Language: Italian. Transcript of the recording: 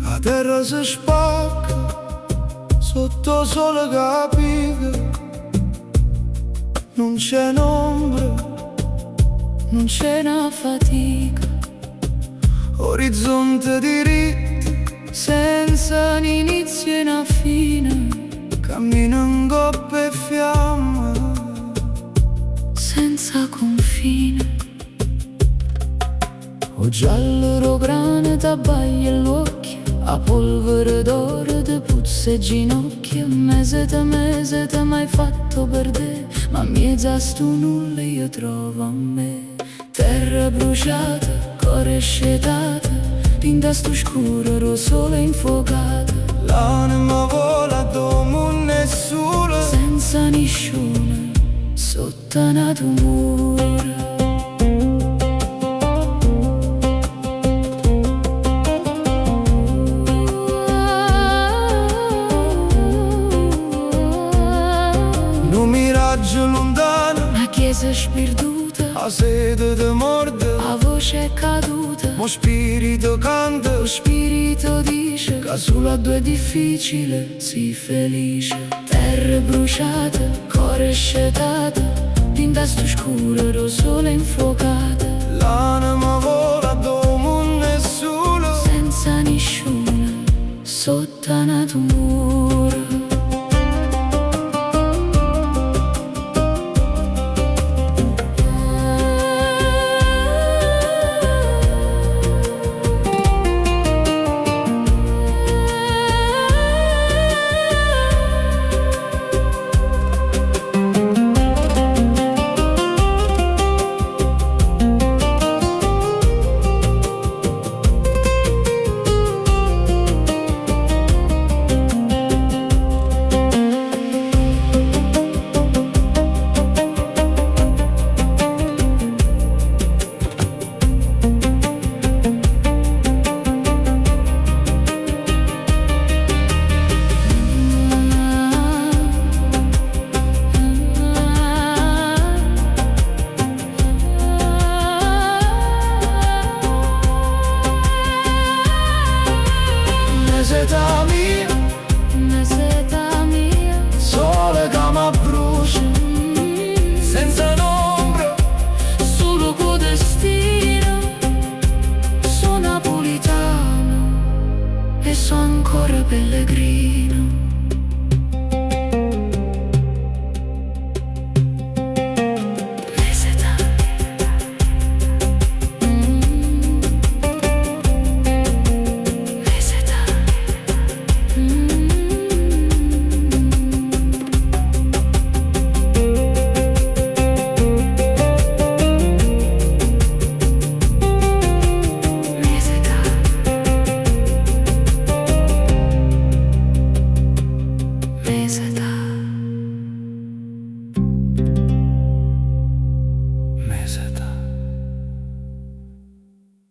La terra si spacca sotto sole capiga, non c'è un'ombra, non c'è una fatica, orizzonte diritti, senza un inizio e una fine, cammino in coppe e fiamme, senza confine. O giallo grana t'abbaglia l'occhio, a polvere d'oro ti puzza e ginocchia. Mese te m'hai fatto perdere, ma mezza stu nulla io trovo a me. Terra bruciata, cuore scetato, tinta stu scuro, ro sole infuocato. l'anima vola domo nessuno, Senza nessuno, sotto una tumura. un miraggio lontano, Una chiesa sperduta, la sete ti morde, la voce è caduta, mo spirito canta, lo spirito dice che sulla due è difficile, sii felice. Terra bruciata, cuore scetato, tinta stu scuro, ro sole infuocato. l'anima vola domo nessuno, Senza nessuno, sotto una tumura. meseta mia, sole che mi brucia, senza un'ombra, solo con destino. Sono napolitano e sono ancora pellegrino.